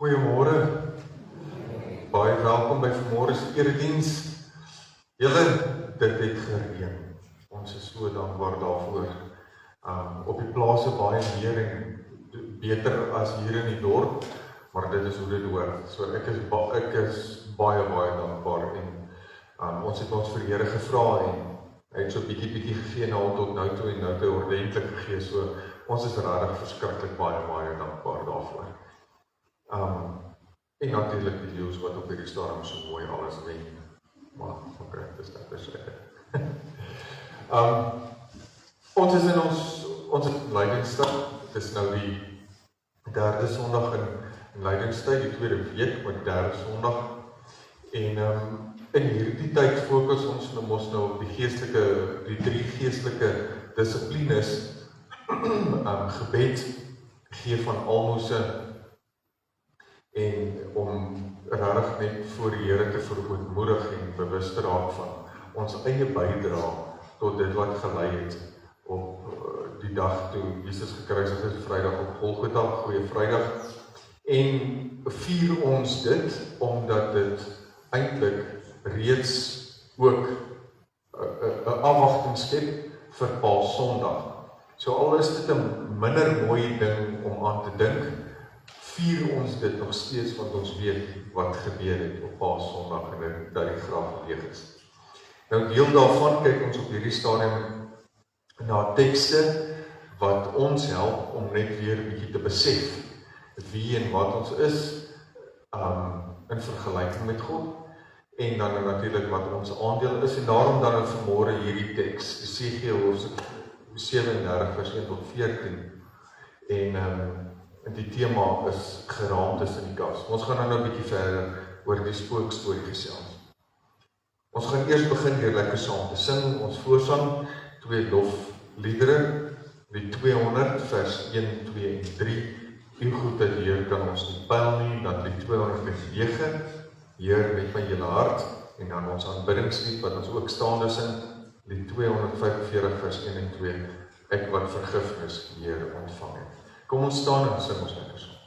Goeiemôre, baie welkom by vanmôre se erediens. Julle, dit het gereën. Ons is so dankbaar daarvoor. Op die plase baie meer en beter as hier in die dorp, maar dit is hoe dit hoort. So ek is baie dankbaar en ons het ons vir die Here gevra en hy het so bietjie gegee na tot nou toe en nou toe ordentlik gegee. So ons is regtig verskriklik baie dankbaar daarvoor. En natuurlijk die leeuws wat op hierdie stadium so mooi alles wen. Maar, oké, dis net bescheiden. Ons is in ons leidingstyd. Het is nou die derde Sondag in leidingstyd, die tweede week met derde Sondag. En in hierdie tyd fokus ons nou op die drie geestelike dissiplines, gebed, gee van almose, en om regtig net voor die Here te verootmoedig en bewus te raak van ons eie bydra tot dit wat gelei het op die dag toe Jesus gekruisig is, Vrydag op Golgotha, Goeie Vrydag. En vier ons dit omdat dit eintlik reeds ook 'n afwagting skep vir Paasondag. So al is dit 'n minder mooi ding om aan te dink, vier ons dit nog steeds, want ons weet wat gebeur het op Paasondag en dat die graf leeg is. Nou deel daarvan kyk ons op hierdie stadium na tekste wat ons help om net weer 'n bietjie te besef wie en wat ons is in vergelyking met God en dan natuurlik wat ons aandeel is en daarom dan vanmôre hierdie teks Esegiel hoofstuk 37 vers 1 tot 14 en die tema is geraamtes in die kas. Ons gaan nou 'n bietjie verder oor die spookstorie gesels. Ons gaan eers begin deur lekker saam te sing. Ons voorsang 2 lofliedere, die 200 vers 1, 2 en 3. U goed dat Heer kan ons nie pyl nie, dan die 209, Heer met my hele hart, en dan ons aanbiddingslied wat ons ook staande sing, die 245 vers 1 en 2, ek wat vergifnis Heer ontvang het. Kom ons staan en sing ons lekker saam.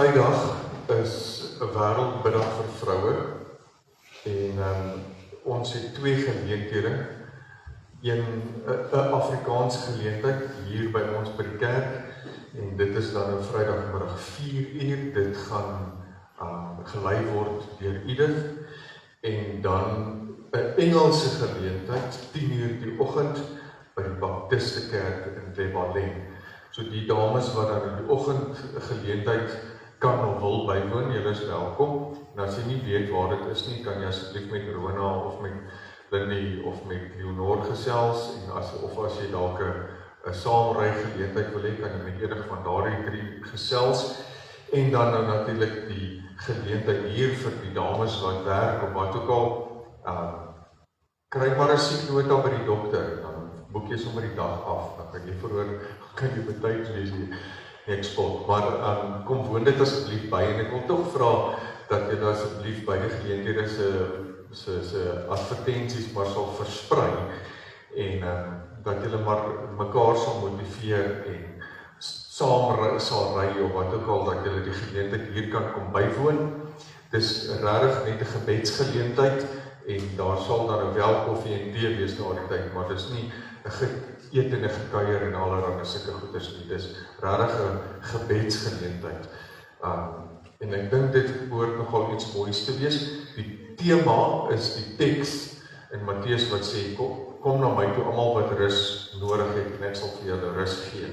Vrydag is 'n wêreldmiddag vir vroue en ons het 2 geleenthede. Een Afrikaans geleentheid hier by ons by die kerk en dit is dan 'n Vrydagmiddag 4:00. Dit gaan gelei word deur Edith en dan 'n Engelse geleentheid 10:00 die oggend by die Baptistekerk in Lebaleng. So die dames wat dan in die oggend geleentheid kan of wil bywoon, julle is welkom. En as jy nie weet waar dit is nie, kan jy asseblief met Rona of met Lindy of met Leonor gesels en as jy dalk 'n saamry geleentheid wil hê, kan jy met enige van daardie 3 gesels. En dan nou natuurlik die geleentheid hier vir die dames wat werk of wat ook al, kry maar 'n sieknota by die dokter, dan boek jy sommer die dag af, dan kan jy verhoor, kan jy betyds wees nie, ek spot, maar kom woon dit asseblief by, en ek wil tog vra, dat jy asseblief by die geleenthede se advertensies maar sal versprei, en dat jy maar mekaar sal motiveer, en saam sal ry, of wat ook al, dat jy die geleentheid hier kan kom bywoon. Dis regtig net 'n gebedsgeleentheid, en daar sal dan wel koffie en tee wees daardie tyd, maar dis nie 'n geëet en 'n gekuier en allerlei sulke goeders nie. Dis regtig 'n gebedsgeleentheid. En ek dink dit behoort nogal iets moois te wees. Die tema is die teks in Matteus wat sê, kom na my toe almal wat rus nodig het en ek sal vir julle rus gee.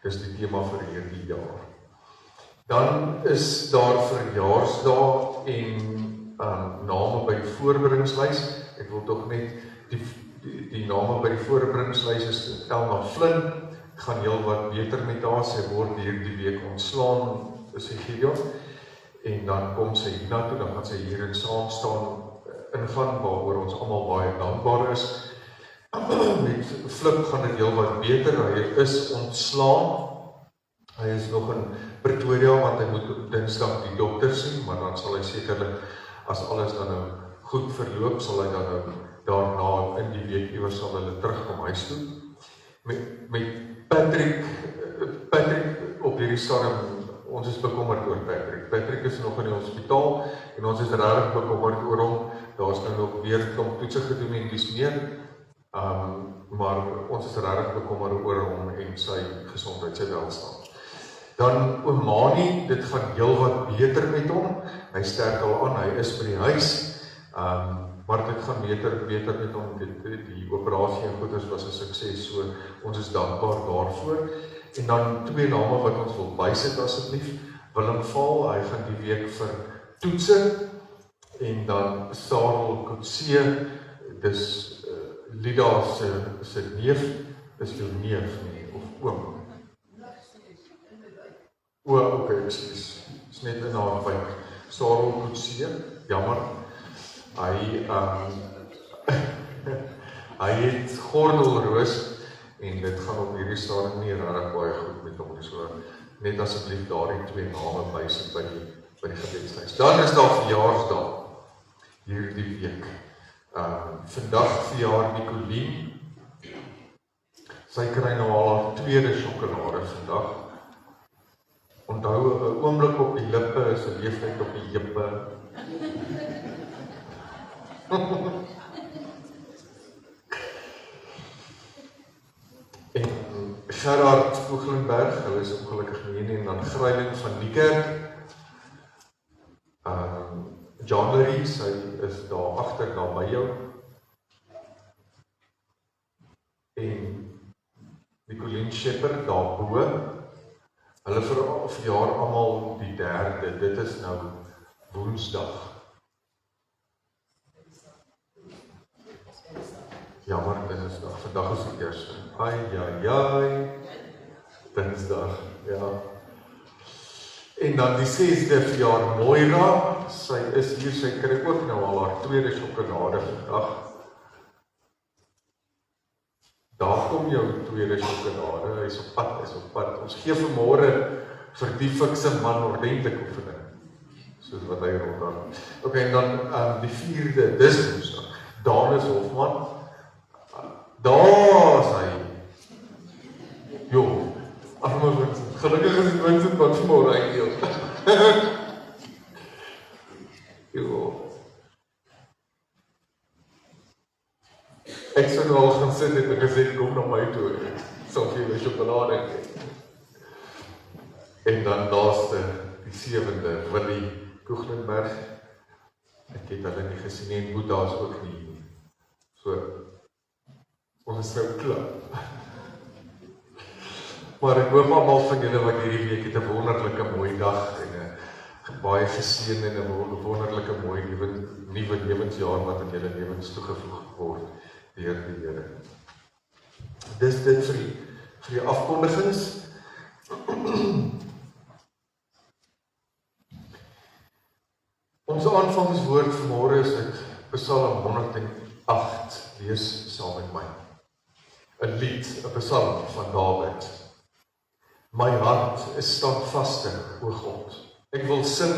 Dis die tema vir hierdie jaar. Dan is daar verjaarsdae en name by die voorbereidingslys. Ek wil tog net die name by die voorbereidingslys is Elna Flynn, gaan heel wat beter met haar, sy word hierdie week ontslaan, is sy Gideon, en dan kom sy hiernatoe, dan gaan sy hierin saam staan, ingaan, waaroor ons almal baie dankbaar is. Met Flip gaan dit heel wat beter, hy is ontslaan, hy is nog in Pretoria, want hy moet op Dinsdag die dokter sien, maar dan sal hy sekerlik, as alles dan nou goed verloop, sal hy dan nou daarna in die week iewers sal hulle terugkom huis toe. Met Patrick op hierdie stadium, ons is bekommerd oor Patrick. Patrick is nog in die hospitaal en ons is regtig bekommerd oor hom. Daar is nou nog weer klomp toetse gedoen en dis meer. Maar ons is regtig bekommerd oor hom en sy gesondheid, sy welstand. Dan oom Mani, dit gaan heel wat beter met hom. Hy sterk al aan, hy is by die huis. Maar dit gaan beter met hom, die operasie en goeders was 'n sukses, so ons is dankbaar daarvoor. En dan 2 name wat ons wil bysit asseblief. Willem Val, hy gaan die week vir toetse, en dan Sarel Kutse, dis Lida se neef, is jou neef nie, of oom? Okay, excuse, is net in haar wijk. Sarel Kutse, jammer. Hy het gordelroos en dit gaan op hierdie stadium nie regtig baie goed met hom, so net asseblief daardie 2 name bysit by die gebedslys. Dan is daar verjaarsdae hierdie week. Vandag verjaar Nicolien. Sy kry nou al haar 2de sjokolade vandag. Onthou 'n oomblik op die lippe is 'n leeftyd op die heupe. En Gerard Vogelenberg, hulle is ongelukkig nie, en dan Gryling van die kerk. John Larry, sy is daar agter, daar by jou. En Nicolien Shepherd, daar bo. Hulle verjaar almal die 3de, dit is nou Woensdag. Jammer, Dinsdag, vandag is die eerste. Ai, Dinsdag, ja. En dan die 6de verjaar Moira, sy is hier, sy kry ook nou al haar 2de sjokolade vandag. Daar kom jou 2de sjokolade, hy is op pad. Ons gee vanmôre vir die fikse man ordentlik oefening, soos wat hy rondgaan. Okay, en dan die 4de, dis Woensdag, Danes Hofman, daar is hy. Jo, gelukkig is het Vincent wat vanmorgen uitdeel. Ek sou nou al gaan sit en gesê, kom na my toe, sal vir julle sjokolade gee. En dan laaste, die 7de, Willie Koeglenberg. Ek het hulle nie gesien nie, en Boeda's ook nie. So, ons is nou klaar. Maar ek hoop almal van julle wat hierdie week het 'n wonderlike mooi dag en 'n baie geseënde en 'n wonderlike mooi nuwe lewensjaar wat in julle lewens toegevoeg word deur die Here. Dis dit vir die afkondigings. Ons aanvangswoord vanmôre is uit Psalm 108. Lees saam met my. 'n lied, 'n psalm van Dawid. My hart is standvastig, o God. Ek wil sing,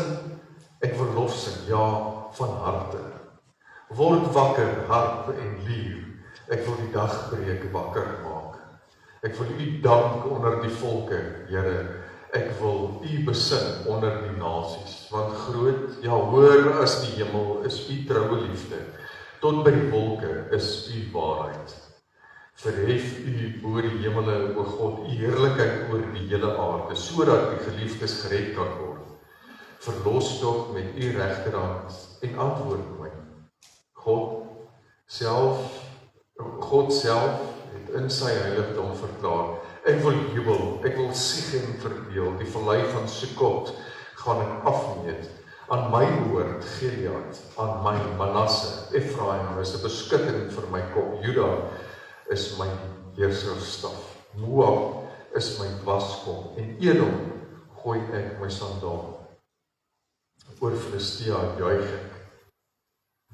ek wil lof sing, ja, van harte. Word wakker, harp en lier. Ek wil die dagbreek wakker maak. Ek wil U dank onder die volke, Here. Ek wil U besing onder die nasies, want groot, ja hoër as die hemel is U troue liefde. Tot by die wolke is U waarheid. Verhef U bo die hemele, o God, U heerlikheid oor die hele aarde, sodat die geliefdes gered kan word. Verlos tog met U regterhand en antwoord my. God self het in sy heiligdom verklaar. Ek wil jubel, ek wil Sichem verdeel, die vallei van Sukot gaan ek afmeet. Aan my hoort Gilead, aan my Manasse, Efraim is 'n beskutting vir my kop, Juda is my heerserstaf, Moab is my dwarskom, en Edom gooi ek my sandaal. Oor Filistea juig ek.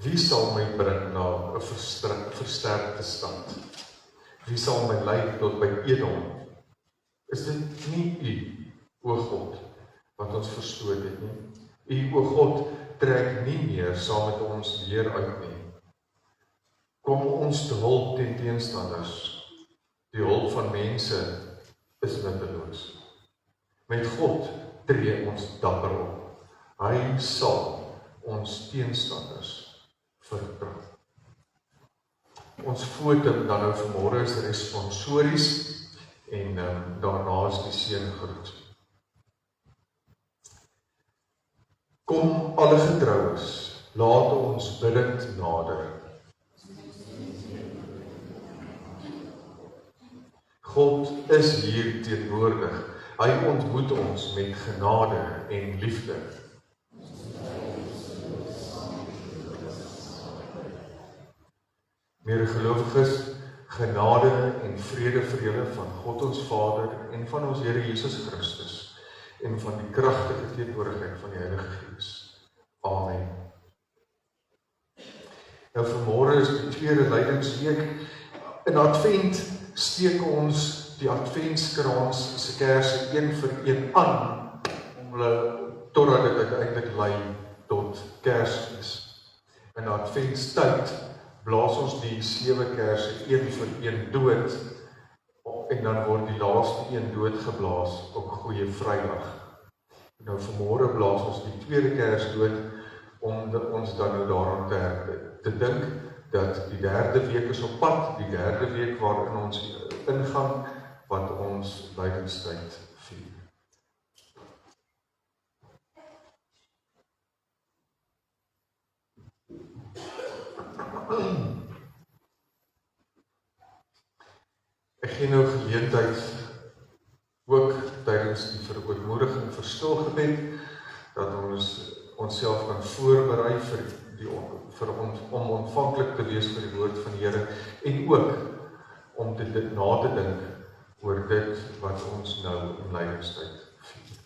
Wie sal my bring na 'n versterkte stand? Wie sal my lei tot by Edom? Is dit nie U, o God, wat ons verstoot het nie? U, o God, trek nie meer saam met ons weer uit nie. Kom ons te hulp teen teenstanders. Die hulp van mense is nutteloos. Met God tree ons dapper op. Hy sal ons teenstanders vertrou. Ons foto dan nou vanmôre is responsories en daarna is die seëngroet. Kom alle getroues, laat ons bidend nader. God is hier teenwoordig. Hy ontmoet ons met genade en liefde. Medegelowiges, genade en vrede vir julle van God ons Vader en van ons Here Jesus Christus en van die kragtige teenwoordigheid van die Heilige Gees. Amen. Nou vanmôre is die tweede lydingsweek. In Advent steek ons die Adventskrans se kersse een vir een aan om hulle totdat dit uiteindelik lei tot Kersfees. In Adventstyd blaas ons die 7 kersse een vir een dood en dan word die laaste een doodgeblaas op Goeie Vrydag. Nou vanmôre blaas ons die tweede kers dood om ons dan nou daaraan te dink dat die derde week is op pad, die derde week waarin ons ingaan wat ons lydenstyd vier. Ek gee nou geleentheid ook tydens die verootmoediging vir stilgebed dat ons onsself kan voorberei om ontvanklik te wees vir die woord van die Here en ook om dit na te dink oor dit wat ons nou in lydenstyd vier.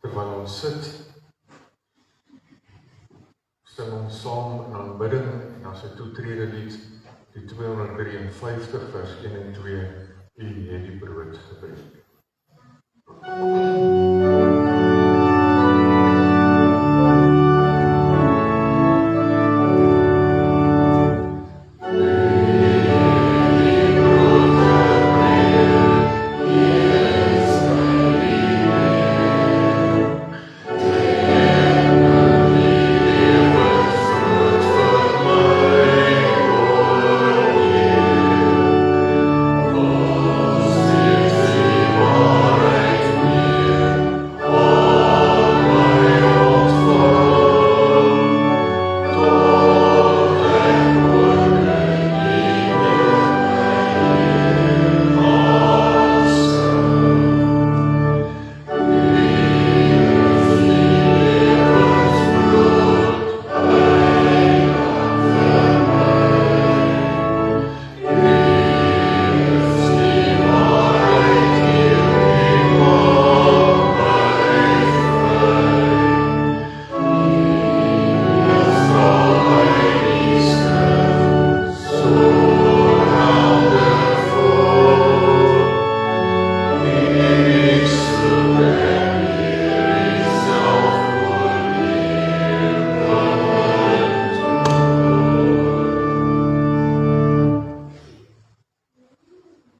Terwyl ons sit, sing ons saam in aanbidding en as 'n toetrede lied, die 253 vers 1 en 2, U het die brood gebreek.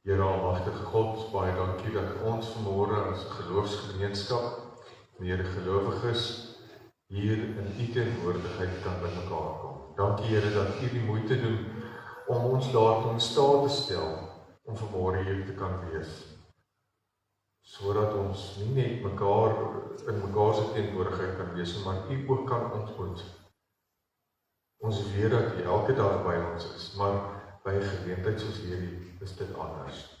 Here almagtige God, baie dankie dat ons vanmôre as 'n geloofsgemeenskap, medegelowiges, hier in U teenwoordigheid kan bymekaar kom. Dankie Here dat U die moeite doen om ons daartoe in staat te stel om vanmôre hier te kan wees. Sodat ons nie net mekaar in mekaar se teenwoordigheid kan wees, maar U ook kan ontmoet. Ons weet dat U elke dag by ons is, maar by 'n geleentheid soos hierdie is dit anders.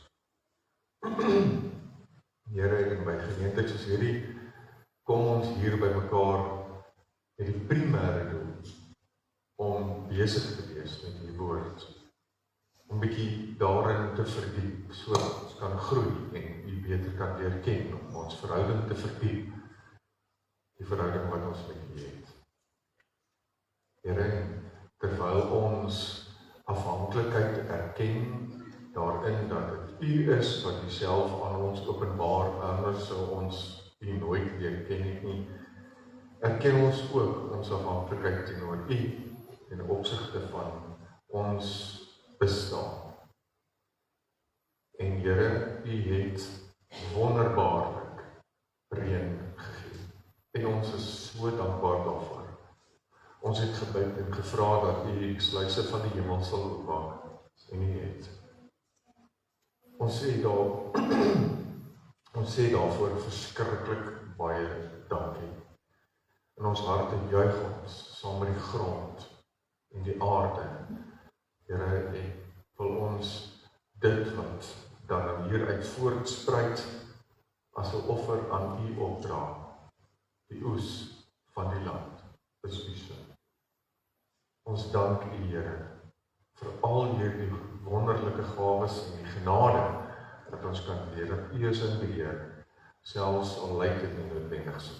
Here, en by geleentheid soos hierdie kom ons hier by mekaar met die primêre doel om besig te wees met die woord, om bietjie daarin te verdiep, sodat ons kan groei en U beter kan leer ken, om ons verhouding te verdiep, die verhouding wat ons met U het. Here, terwyl ons afhanklikheid erken daarin dat dit U is wat U self aan ons openbaar, anders sou ons U nooit leer ken het nie. Erken ons ook ons afhanklikheid teenoor U in opsigte van ons bestaan. En Here, U het wonderbaarlik reën gegee. En ons is so dankbaar daarvoor. Ons het gebid en gevra dat U die sluise van die hemel sal oopmaak, en U het. Ons sê daarvoor verskriklik baie dankie. In ons harte juig ons saam met die grond en die aarde. Here, en wil ons dit wat dan hieruit voortspruit as 'n offer aan U opdra, die oes van die land, is U se. Ons dank U, Here, vir al hierdie wonderlike gawes en die genade dat ons kan weet dat U is in beheer, selfs al lyk dit nie noodwendig so.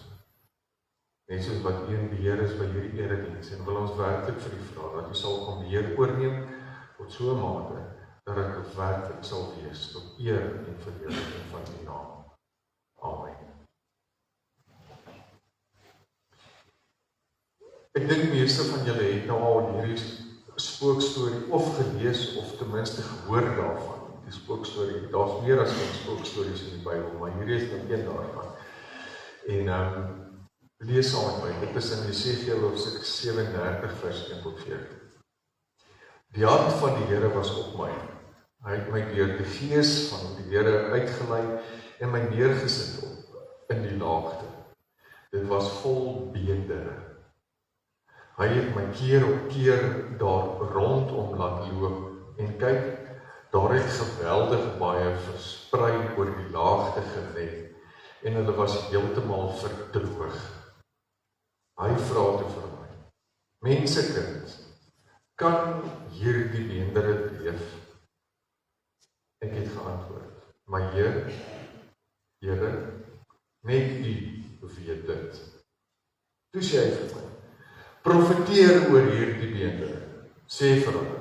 Net soos wat U in beheer is by hierdie erediens, en wil ons werklik vir U vra dat U sal kom beheer oorneem tot so 'n mate dat dit werklik sal wees tot eer en verheerliking van U naam. Amen. Ek dink die meeste van julle het nou al hierdie spookstorie of gelees of ten minste gehoor daarvan. Die spookstorie, daar's meer as 'n spookstories in die Bybel, maar hierdie is net een daarvan. En lees saam met my, dit is in Jesegiel hoofstuk 37 vers 1 tot 14. Die hand van die Here was op my. Hy het my deur die gees van die Here uitgelei en my neergesit in die laagte. Dit was vol beendere. Hy het my keer op keer daar rondom laat loop en kyk, daar het geweldig baie versprei oor die laagte gelê en hulle was heeltemal verdroog. Hy vra toe vir my, mensekind, kan hierdie beendere leef? Ek het geantwoord, maar Here, net U weet dit. Toe sê hy vir my, profeteer oor hierdie beendere, sê vir hulle,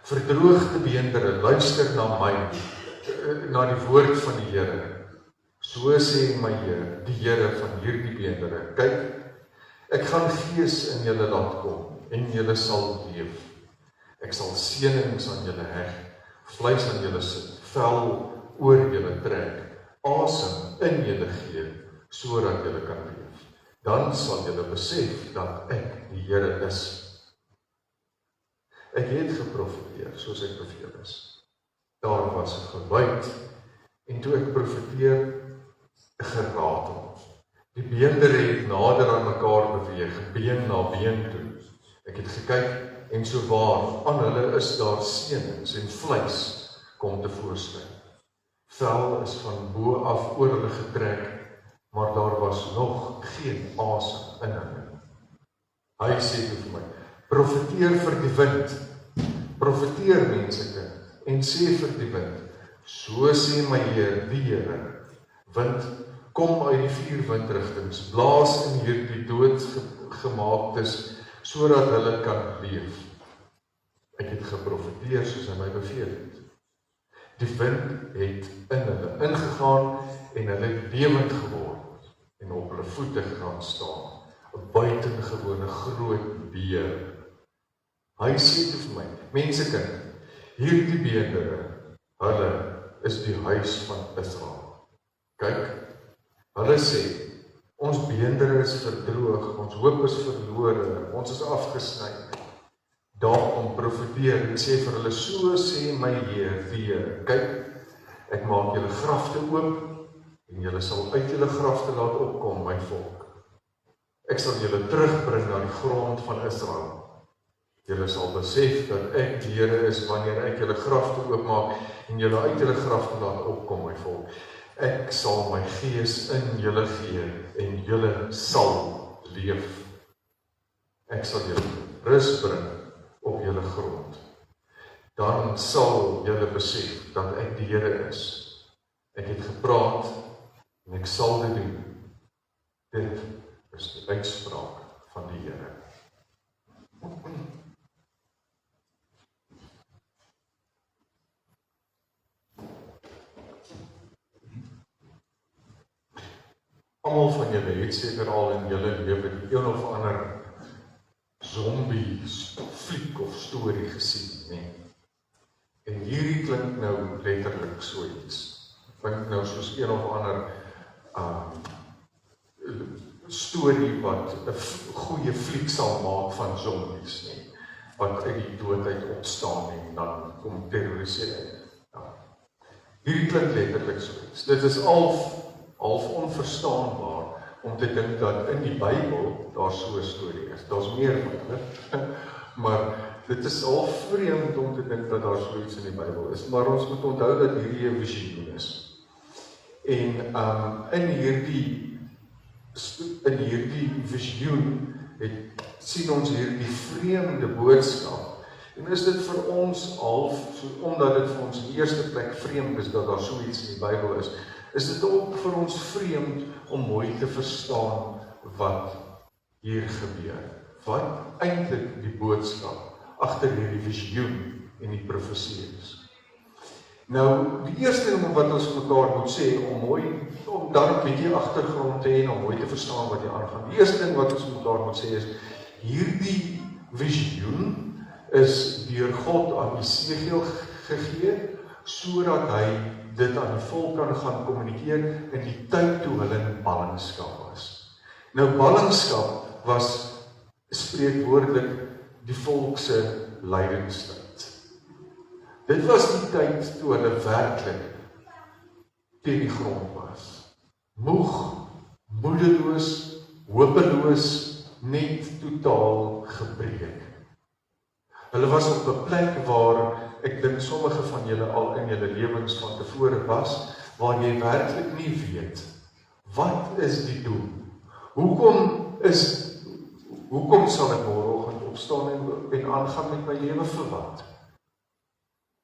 verdroogde beendere, luister na my, na die woord van die Here. So sê my Heer, die Here van hierdie beendere, kyk, ek gaan gees in julle laat kom, en julle sal leef. Ek sal seënings aan julle heg, vleis aan julle sit, vel oor julle trek, asem in julle gee, sodat julle kan leef. Dan sal julle besef dat ek die Here is. Ek het geprofeteer, soos ek beveel is. Daar was 'n geluid, en toe ek profeteer, geratel. Die beendere het nader aan mekaar beweeg, been na been toe. Ek het gekyk, en so waar, aan hulle is daar seënings en vleis kom tevoorskyn. Vel is van bo af oor hulle getrek, maar daar was nog geen asem in hulle. Hy sê vir my, profeteer vir die wind, profeteer mensekind, en sê vir die wind, so sê my Heer, die Here, wind, kom uit die 4 windrigtings, blaas in hierdie doodgemaaktes, sodat hulle kan leef. Ek het geprofeteer soos hy my beveel het. Die wind het in hulle ingegaan en hulle het lewend geword en op hulle voete gaan staan. 'n Buitengewone groot beer. Hy sê toe vir my, mensekind, hierdie beendere, hulle is die huis van Israel. Kyk, hulle sê, ons beendere is verdroog, ons hoop is verlore, ons is afgesny. Daarom profeteer en sê vir hulle, so sê my Heer, die Here, kyk, ek maak julle grafte oop, en julle sal uit julle grafte laat opkom, my volk. Ek sal julle terugbring na die grond van Israel. Julle sal besef dat ek die Here is, wanneer ek julle grafte oopmaak, en julle uit julle grafte laat opkom, my volk. Ek sal my gees in julle gee, en julle sal leef. Ek sal julle rus bring op julle grond. Dan sal julle besef dat ek die Here is. Ek het gepraat, en ek sal dit doen. Dit is die uitspraak van die Here. Almal van julle het seker al in julle lewe die een of ander zombie fliek of storie gesien, nee. En hierdie klink nou letterlik so iets. Klink nou soos een of ander storie wat 'n goeie fliek sal maak van zombies, nee. Wat uit die dood uit opstaan en dan kom terroriseer. Ja. Hierdie klink letterlik so iets. Dit is half onverstaanbaar om te dink dat in die Bybel daar so 'n storie is. Daar's meer van dit, maar dit is al vreemd om te dink dat daar so iets in die Bybel is. Maar ons moet onthou dat hierdie 'n visioen is. En in hierdie visioen sien ons hierdie vreemde boodskap. En is dit vir ons omdat dit vir ons in die eerste plek vreemd is dat daar so iets in die Bybel is dit ook vir ons vreemd om mooi te verstaan wat hier gebeur. Wat eintlik die boodskap agter hierdie visioen en die profesie is. Nou, die eerste ding wat ons mekaar moet sê, om dan 'n bietjie agtergrond te hê en om mooi te verstaan wat hier aangaan. Die eerste ding wat ons mekaar moet sê is, hierdie visioen is deur God aan Jesegiel gegee, sodat hy dit aan die volk kan gaan kommunikeer in die tyd toe hulle in ballingskap was. Nou, ballingskap was spreekwoordelik die volk se lydingstyd. Dit was die tyd toe hulle werklik teen die grond was. Moeg, moedeloos, hopeloos, net totaal gebreek. Hulle was op 'n plek waar ek dink sommige van julle al in julle lewens van tevore was, waar jy werklik nie weet, wat is die doel? Hoekom sal ek môreoggend opstaan en aangaan met my lewe vir wat?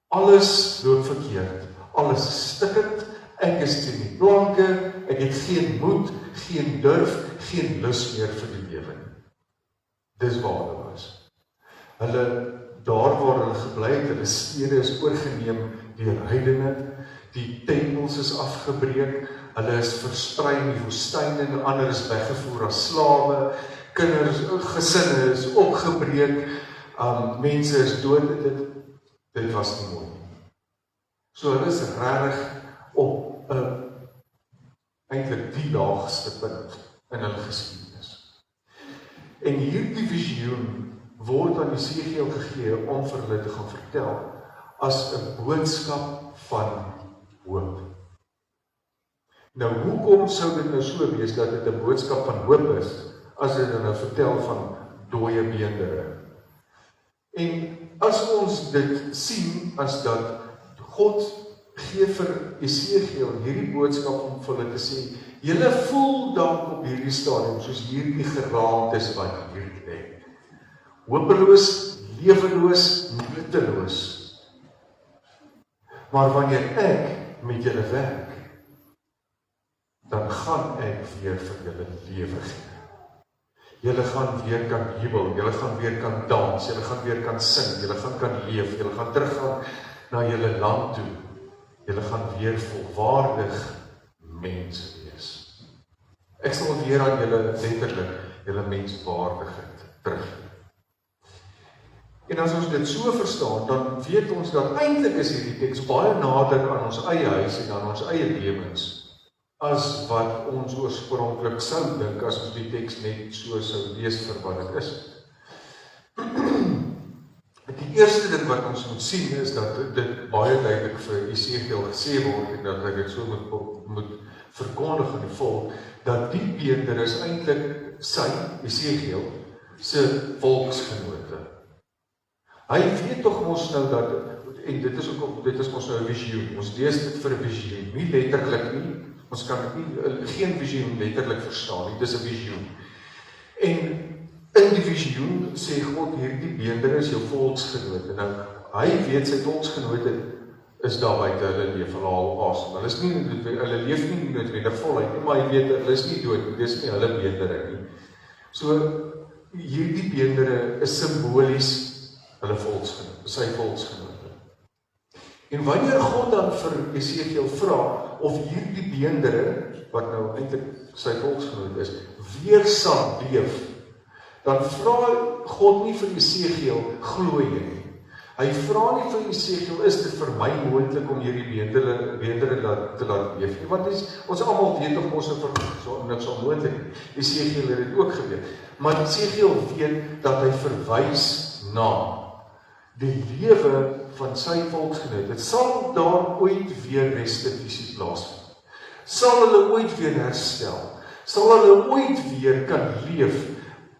Alles loop verkeerd, alles is stikkend, Ek is teen die planke, ek het geen moed, geen durf, geen lus meer vir die lewe nie. Dis waar hulle was. Daar waar hulle gebly het, hulle stede is oorgeneem deur heidene, die tempels is afgebreek, hulle is versprei in die woestyn en ander is weggevoer as slawe, kinders, gesinne is opgebreek, mense is dood, dit was nie mooi nie. So hulle is regtig op eintlik die laagste punt in hulle geskiedenis. En hierdie visioen word aan Jesegiel gegee om vir hulle te gaan vertel as 'n boodskap van hoop. Nou, hoekom sou dit nou so wees dat dit 'n boodskap van hoop is, as dit nou vertel van dooie beendere? En as ons dit sien as dat God gee vir Jesegiel hierdie boodskap om vir hulle te sê, julle voel dalk op hierdie stadium soos hierdie geraamtes wat hier lê. Hopeloos, leweloos, nutteloos. Maar wanneer ek met julle werk, dan gaan ek weer vir julle lewe gee. Julle gaan weer kan jubel, julle gaan weer kan dans, julle gaan weer kan sing, julle gaan kan leef, julle gaan teruggaan na julle land toe. Julle gaan weer volwaardig mense wees. Ek sal weer aan julle letterlik julle menswaardigheid teruggee. En as ons dit so verstaan, dan weet ons dat eintlik is hierdie teks baie nader aan ons eie huis en aan ons eie lewens, as wat ons oorspronklik sou dink as ons die teks net so sou lees vir wat dit is. Die eerste ding wat ons moet sien is dat dit baie duidelik vir Jesegiel gesê word en dat hy dit so moet verkondig aan die volk, dat die beender is eintlik Jesegiel se volksgenote. Hy weet tog mos nou dat, en dit is mos nou 'n visioen, ons lees dit vir 'n visioen, nie letterlik nie, ons kan geen visioen letterlik verstaan nie, dit is 'n visioen. En in die visioen sê God, hierdie beender is jou volksgenote. Nou, hy weet sy volksgenote is daar buite, hulle leef, hulle haal asem. Hulle leef nie noodwendig voluit nie, maar hy weet, hulle is nie dood, dit is nie hulle beendere nie. So, hierdie beendere is simbolies hulle volksgenote, sy volksgenote. En wanneer God dan vir Jesegiel vra of hierdie beendere, wat nou eintlik sy volksgenote is, weer sal leef, dan vra God nie vir Jesegiel glo jy nie. Hy vra nie vir Jesegiel, is dit vir my moontlik om hierdie beendere te laat leef nie, want ons almal weet of ons niks onmoontlik nie. Jesegiel het dit ook gebeur. Maar Jesegiel weet dat hy verwys na die lewe van sy volksgenote. Dit sal daar ooit weer restituisie plaasvind. Sal hulle ooit weer herstel? Sal hulle ooit weer kan leef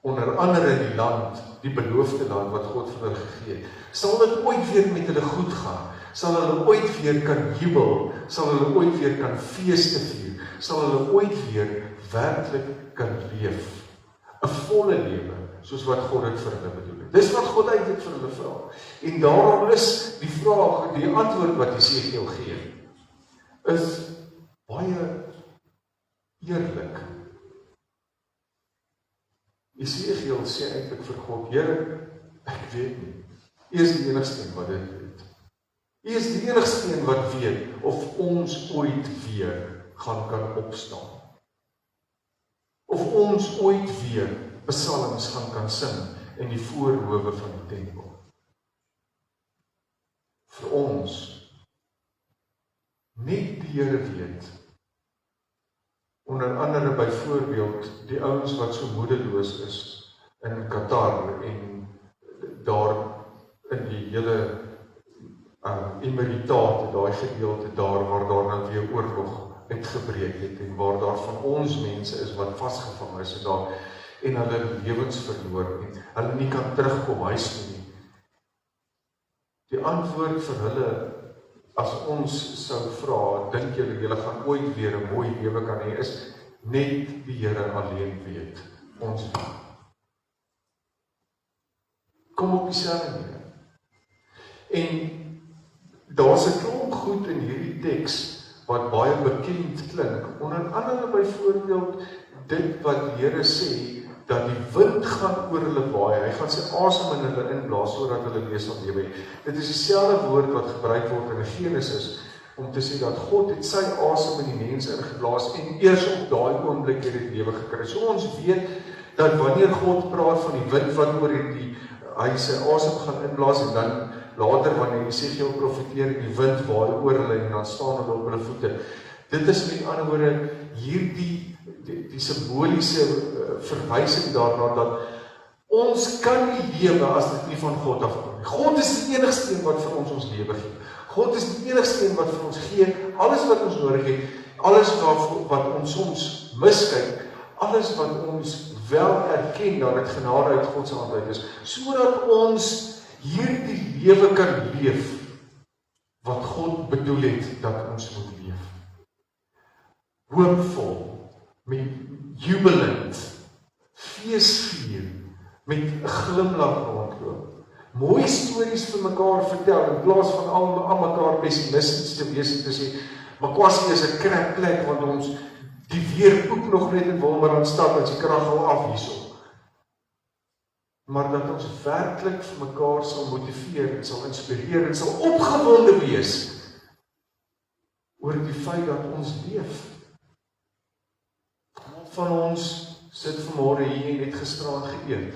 onder andere in die land, die beloofde land wat God vir hulle gegee het? Sal dit ooit weer met hulle goed gaan? Sal hulle ooit weer kan jubel? Sal hulle ooit weer kan feeste vier? Sal hulle ooit weer werklik kan leef? 'n volle lewe, soos wat God dit vir hulle bedoel het. Dis wat God eintlik vir hulle vra. En daarom is die vraag, die antwoord wat Jesegiel gee, is baie eerlik. Jesegiel sê eintlik vir God, Here, ek weet nie. U is die enigste een wat dit weet. U is die enigste een wat weet of ons ooit weer kan opstaan. Of ons ooit weer psalms kan sing in die voorhowe van die tempel. Vir ons, net die Here weet. Onder andere byvoorbeeld die ouens wat so moedeloos is in Qatar en daar in die hele Emirate, daai gedeelte daar waar daar nou weer oorlog uitgebreek het en waar daar van ons mense is wat vasgevang is en hulle lewens verloor en hulle nie kan terugkom huis toe nie. Die antwoord vir hulle, as ons sou vra, dink julle gaan ooit weer 'n mooi lewe kan hê, is net die Here alleen weet. Ons weet. Kom op dieselfde manier. En daar's 'n klomp goed in hierdie teks wat baie bekend klink, onder andere byvoorbeeld dit wat die Here sê, dat die wind gaan oor hulle waai, hy gaan sy asem in hulle inblaas, sodat hulle weer sal lewe. Dit is dieselfde woord wat gebruik word in Genesis, om te sê dat God het sy asem in die mens ingeblaas, en eers op daai oomblik het dit lewe gekry. So ons weet, dat wanneer God praat van die wind wat oor hy sy asem gaan inblaas, en dan later wanneer Jesegiel profeteer, die wind waai oor hulle, en dan staan hulle op hulle voete. Dit is met ander woorde, hierdie die simboliese verwysing daarna, dat ons kan nie lewe as dit nie van God afkom nie. God is die enigste een wat vir ons lewe gee. God is die enigste een wat vir ons gee, alles wat ons nodig het, alles wat ons soms miskyk, alles wat ons wel erken dat dit genade uit God se hand uit is, sodat ons hierdie lewe kan leef, wat God bedoel het dat ons moet leef. Hoopvol, met jubilant, feesvier, met 'n glimlag rondloop. Mooi stories vir mekaar vertel, in plaas van al mekaar pessimisties te wees en te sê, Makwasi is 'n krap plek, want ons die weer poep nog net in Wolmaranstad, as die krag al af hierso. Maar dat ons werklik vir mekaar sal motiveer, en sal inspireer, en sal opgewonde wees, oor die feit dat ons leef. Van ons sit vanmôre hier en het gisteraand geëet.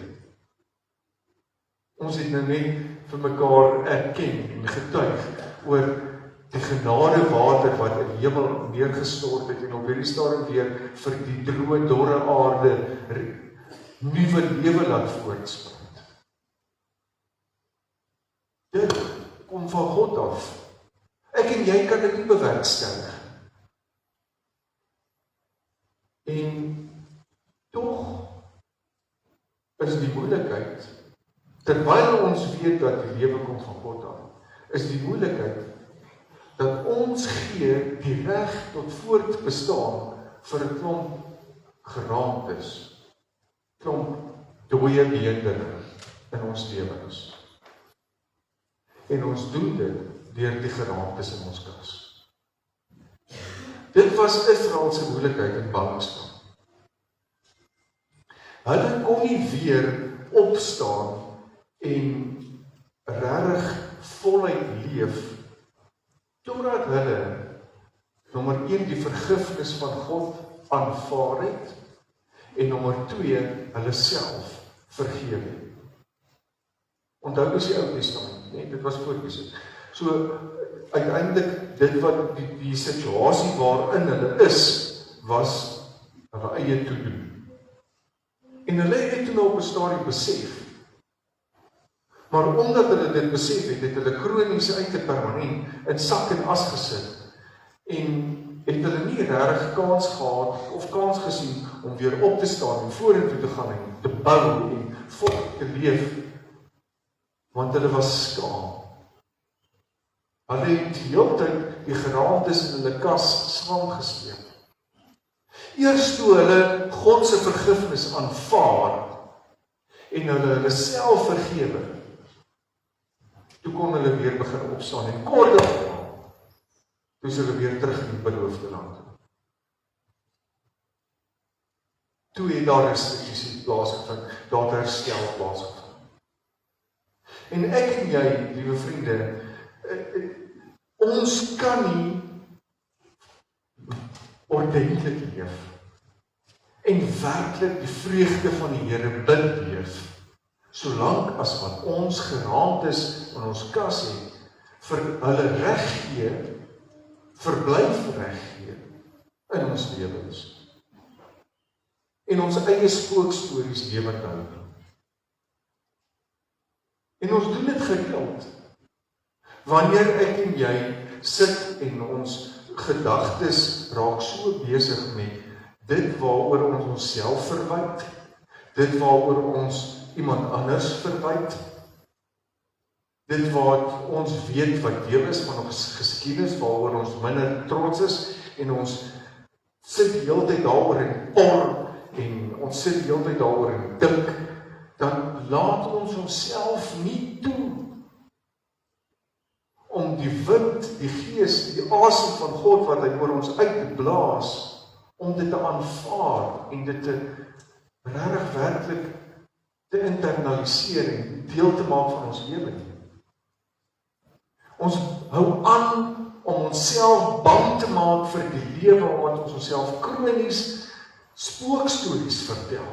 Ons het nou net vir mekaar erken en getuig oor die genade water wat in die hemel neergestort het, en op hierdie stadium weer vir die droë, dorre aarde nuwe lewe laat voortspruit. Dit kom van God af. Ek en jy kan dit nie bewerkstellig. En tog is die moeilikheid, terwyl ons weet dat die lewe kom van God af, is die moeilikheid dat ons gee die reg tot voortbestaan vir 'n klomp geraamtes, klomp dooie beendere in ons lewens. En ons doen dit deur die geraamtes in ons kas. Dit was Israel se moeilikheid in ballingskap. Hulle kon nie weer opstaan en regtig voluit leef, totdat hulle, nommer 1, die vergifnis van God aanvaar het, en nommer 2, hulle self vergewe het. Onthou dis die Ou Testament, nee, dit was voor Jesus. So, uiteindelik, dit wat die situasie waarin hulle is, was hulle eie toedoen. En hulle het toen op 'n stadium besef, maar omdat hulle dit besef het, het hulle kronies uit permanent in sak en as gesit, en het hulle nie regtig kans gehad, of kans gesien, om weer op te staan, en vorentoe te gaan, en te bou, en voort te leef, want hulle was skaam. Hulle het die hele tyd die geraamtes in hulle kas saamgesleep. Eers toe hulle God se vergifnis aanvaar, en hulle self vergewe, toe kon hulle weer begin opstaan, en kort daarna, toe is hulle weer terug in die beloofde land. Toe het daar restriksie plaasgevind, daar herstel plaasgevind. En ek en jy, liewe vriende, ons kan nie ordentlik leef en werklik die vreugde van die Here beleef, solank as wat ons geraamtes in ons kas het, vir hulle reg gee, verblyf reg gee in ons lewens. En ons eie spookstories lewend hou. En ons doen dit gereeld. Wanneer ek en jy sit en ons gedagtes raak so besig met dit waaroor ons onsself verwyd, dit waaroor ons iemand anders verwyd, dit wat ons weet wat deel is van ons geskiedenis, waaroor ons minder trots is, en ons sit die hele tyd daaroor en por, en ons sit die hele tyd daaroor en dink, dan laat ons onsself nie toe om die wind, die Gees, die asem van God wat hy oor ons uitblaas, om dit te aanvaar en dit te regtig werklik te internaliseer en deel te maak van ons lewe. Ons hou aan om onsself bang te maak vir die lewe, omdat ons onsself kronies spookstories vertel.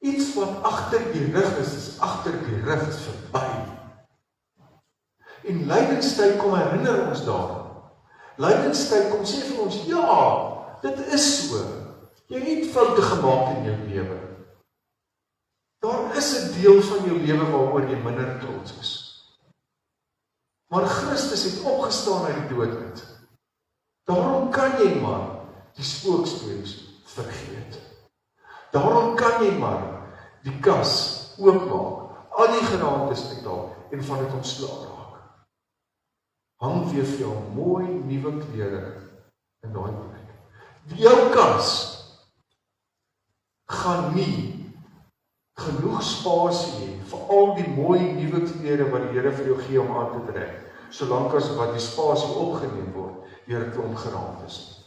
Iets wat agter die rug is agter die rug, is verby. En lydenstyd kom herinner ons daaraan. Lydenstyd kom sê vir ons, ja, dit is so. Jy het foute gemaak in jou lewe. Daar is 'n deel van jou lewe waaroor jy minder trots is. Maar Christus het opgestaan uit die dood uit. Daarom kan jy maar die spookstories vergeet. Daarom kan jy maar die kas oopmaak, al die genaamtes uithaal en van dit ontslae raak. Hang weer vir jou mooi nuwe klere in daai plek. Jou kas gaan nie genoeg spasie hê vir al die mooi nuwe klere wat die Here vir jou gee om aan te trek, solank as wat die spasie opgeneem word deur 'n klomp geraamtes.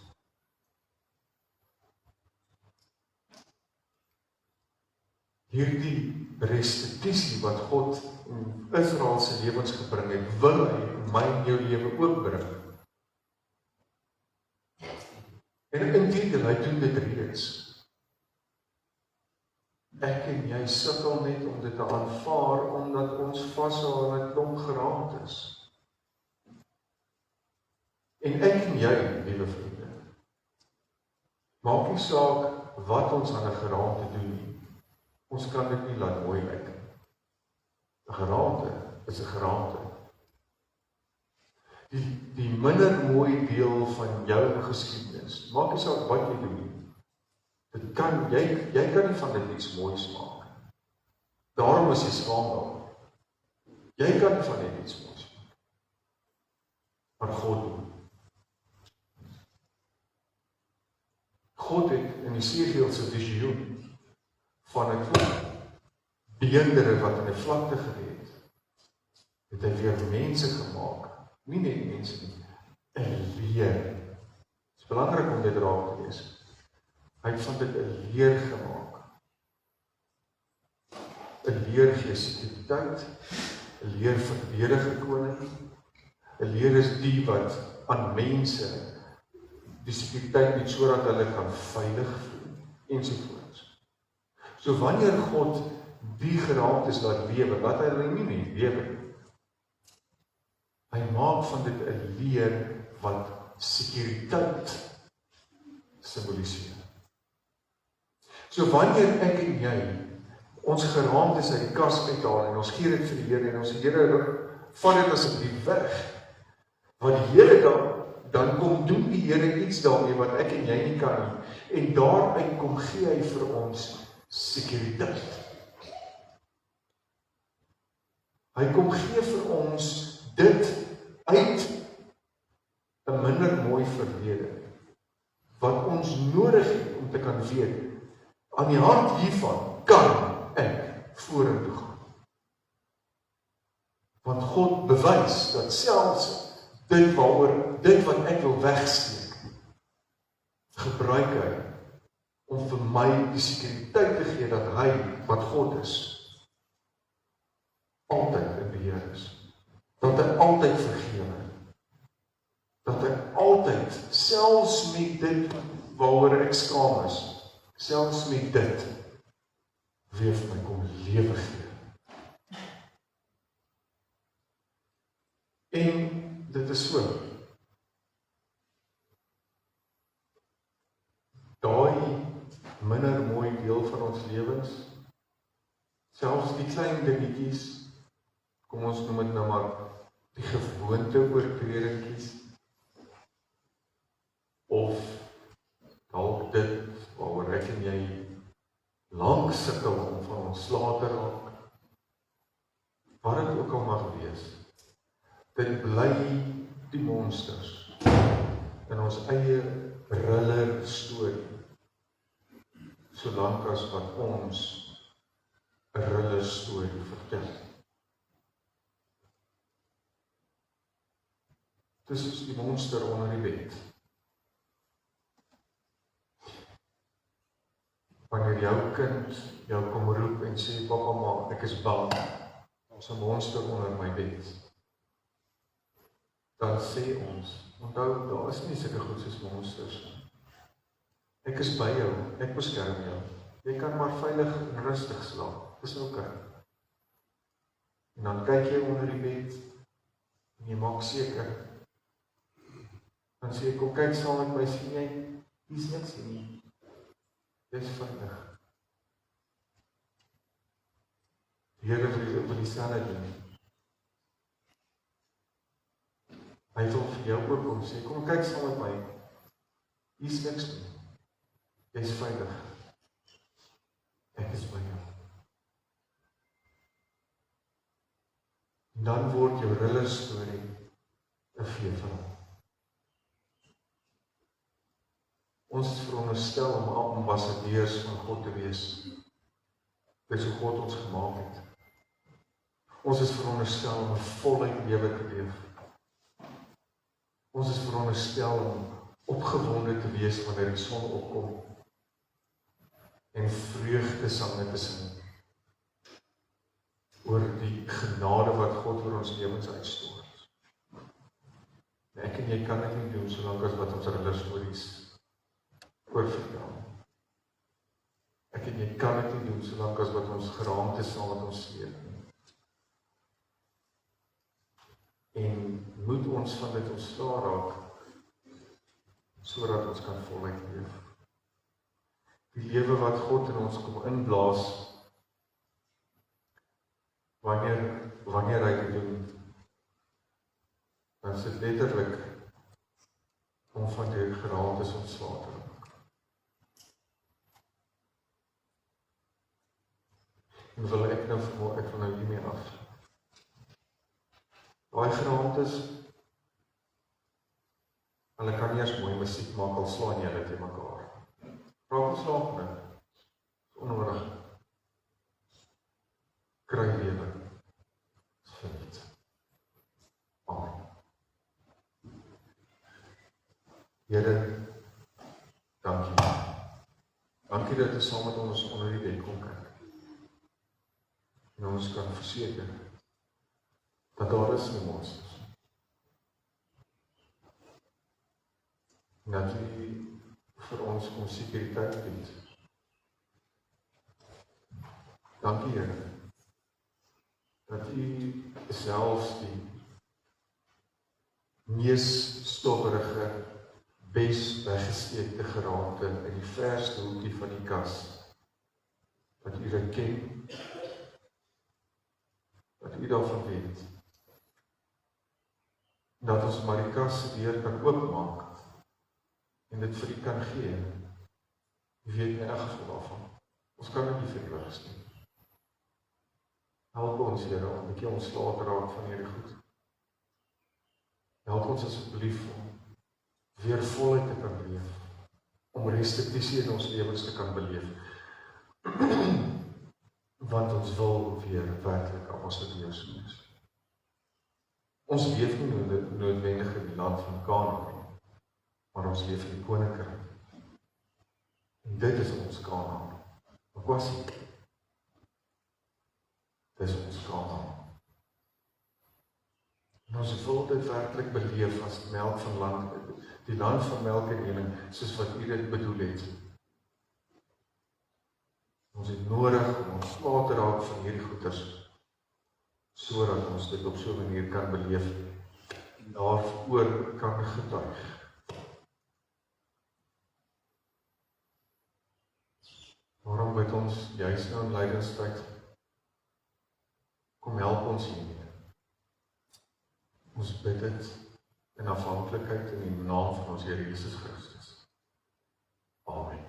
Hierdie restituisie wat God in Israel se lewens gebring het, wil hy in my en jou lewe ook bring. En intedeel, hy doen dit reeds. Ek en jy sukkel net om dit te aanvaar, omdat ons vashou aan 'n klomp geraamtes. En ek en jy, liewe vriende, maak nie saak wat ons aan 'n geraamte doen nie. Ons kan dit nie laat mooi lyk. 'n Geraamte is 'n geraamte. Die minder mooi deel van jou geskiedenis, maak nie saak wat jy doen nie. Dit kan, jy kan nie van dit iets moois maak. Daarom is jy skaam daaroor. Jy kan nie van dit iets moois maak. Maar God doen. God het in Esegiel se visioen van 'n klomp beendere wat in 'n vlakte gelê het hy weer mense gemaak, nie net mense nie, 'n leer. Het is belangrik om dit raak te lees. Hy het van dit 'n leer gemaak. 'n leer gee sekuriteit, 'n leer verdedige koning, 'n leer is die wat aan mense die sekuriteit bied sodat hulle kan veilig voel, ensovoorts. So wanneer God die geraamtes laat lewe, laat hy hulle nie net lewe nie. Hy maak van dit 'n leer wat sekuriteit simboliseer. So wanneer ek en jy ons geraamtes uit die kas uithaal en ons gee dit vir die Here en ons Here vat dit asseblief weg, wat die Here dan kom doen die Here iets daarmee wat ek en jy nie kan nie, en daaruit kom gee hy vir ons sekuriteit. Hy kom gee vir ons dit uit 'n minder mooi verlede, wat ons nodig het om te kan weet, aan die hand hiervan kan ek vorentoe gaan. Want God bewys dat selfs dit wat ek wil wegsteek, gebruik hy om vir my die sekuriteit te gee dat hy, wat God is, altyd in beheer is. Dat hy altyd vergewe. Dat hy altyd, selfs met dit waaroor ek skaam is, selfs met dit, weer vir my kom lewe gee. En dit is so. Daai minder mooi deel van ons lewens, selfs die klein dingetjies, kom ons noem dit nou maar die gewoonte oortredingkies, of dalk dit waaroor ek en jy lank sukkel om van ontslae te raak, wat dit ook al mag wees, dit bly die monsters in ons eie thriller storie, solank as wat ons 'n thriller storie vertel. Dis soos die monster onder die bed. Wanneer jou kind jou kom roep en sê, papa, ma, ek is bang, daar's 'n monster onder my bed. Dan sê ons, onthou, daar is nie sulke goed soos monsters nie. Ek is by jou, ek beskerm jou. Jy kan maar veilig en rustig slaap, dis oukei. En dan kyk jy onder die bed, en jy maak seker, dan sê jy, kom kyk saam met my, sien jy, hier's niks nie, dis veilig. Die Here wil dieselfde doen. Hy wil vir jou ook kom sê, kom kyk saam met my, hier's niks nie, jy's veilig, ek is by jou. En dan word jou riller storie 'n veeverhaal. Ons is veronderstel om ambassadeurs van God te wees. Dis hoe God ons gemaak het. Ons is veronderstel om 'n voluit lewe te leef. Ons is veronderstel om opgewonde te wees wanneer die son opkom en vreugdesange te sing oor die genade wat God oor ons lewens uitstort. Ek en jy kan dit nie doen solank as wat ons hulle stories oorvertel. Ek en jy kan dit nie doen solank as wat ons geraamd is saam met ons sleep nie. En moet ons van dit ontslae raak sodat ons kan voluit leef. Die lewe wat God in ons kom inblaas wanneer hy dit doen, dan is dit letterlik om van die geraamtes ontslae te raak. En wil ek nou hiermee af. Daai geraamtes, hulle kan nie eers mooi musiek maak al slaan julle te mekaar. Praat ons slaap nou. Onnodig. Kry lewe. Vind. Amen. Here, dankie. Dankie dat jy saam met ons onder die bed kom kyk. En ons kan verseker dat daar is nie monsters. En dat jy vir ons kom sekuriteit bied. Dankie Here, dat jy selfs die mees stowwerige, bes weggesteekte geraamte in die verste hoekie van die kas, dat jy dit ken, dat jy daarvan weet, dat ons maar die kas weer kan oopmaak en dit vir u kan gee. U weet in elk geval daarvan. Ons kan dit nie vir u weggesteek. Help ons Here om 'n bietjie ontslae te raak van hierdie goed. Help ons asseblief om weer voluit te kan leef, om restituisie in ons lewens te kan beleef. Want ons wil weer werklik ambassadeurs wees. Ons leef nie noodwendig in die land van Kanaan nie, maar ons leef in die koninkryk. En dit is ons Kanaan. Okwasi. Dit is ons Kanaan. En ons wil dit werklik beleef as melk van land, die land van melk en honing, soos wat u dit bedoel het. Ons het nodig om ons slaap te raak van hierdie goeders, sodat ons dit op so 'n manier kan beleef en daaroor kan getuig. Waarom bid ons juis nou in lydenstyd? Kom help ons hiermee. Ons bid dit in afhanklikheid in die naam van ons Here Jesus Christus. Amen.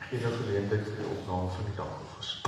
Gee nou geleentheid vir die opname van die dagoffers.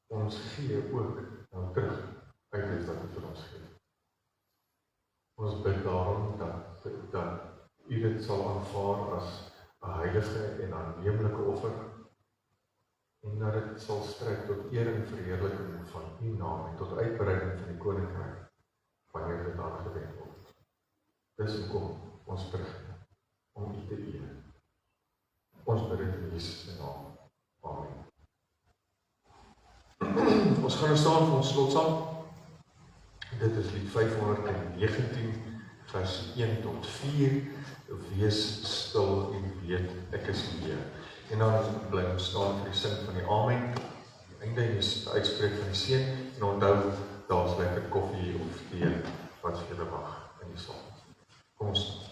ons gee ook nou terug uit dit wat hy vir ons gee. Ons bid daarom dat U dit sal aanvaar as 'n heilige en aanneemlike offer en dat dit sal strek tot eer en verheerliking van U naam en tot uitbreiding van die koninkryk wanneer dit aangewend word. Dis hoekom ons teruggaan om U te eer. Ons bid dit in Jesus se naam. Amen. Ons gaan staan vir ons slotsaam. Dit is lied 519, vers 1 tot 4. Wees stil en weet, ek is die Heer. En dan bly ons staan vir die sin van die Amen. Einde is die uitspreek van die seën. En onthou, daar's lekker koffie of tee wat vir julle wag in die saal. Kom ons staan.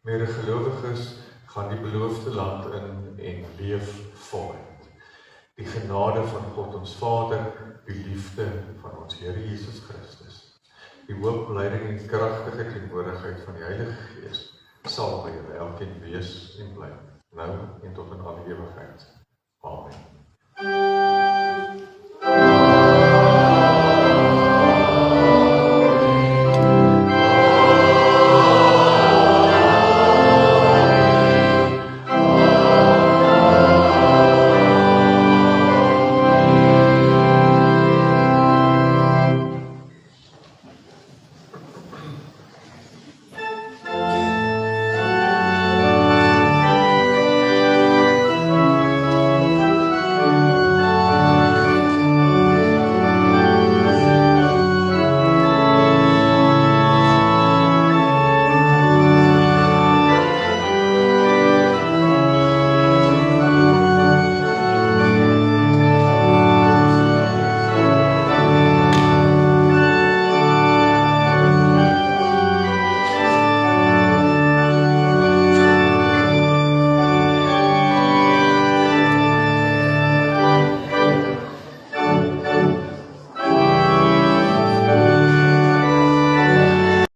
Medegelowiges gaan die beloofde land in en leef voluit. Die genade van God ons Vader, die liefde van ons Here Jesus Christus, die hoop, leiding en kragtige teenwoordigheid van die Heilige Gees sal by julle elkeen wees en bly, nou en tot in alle ewigheid. Amen.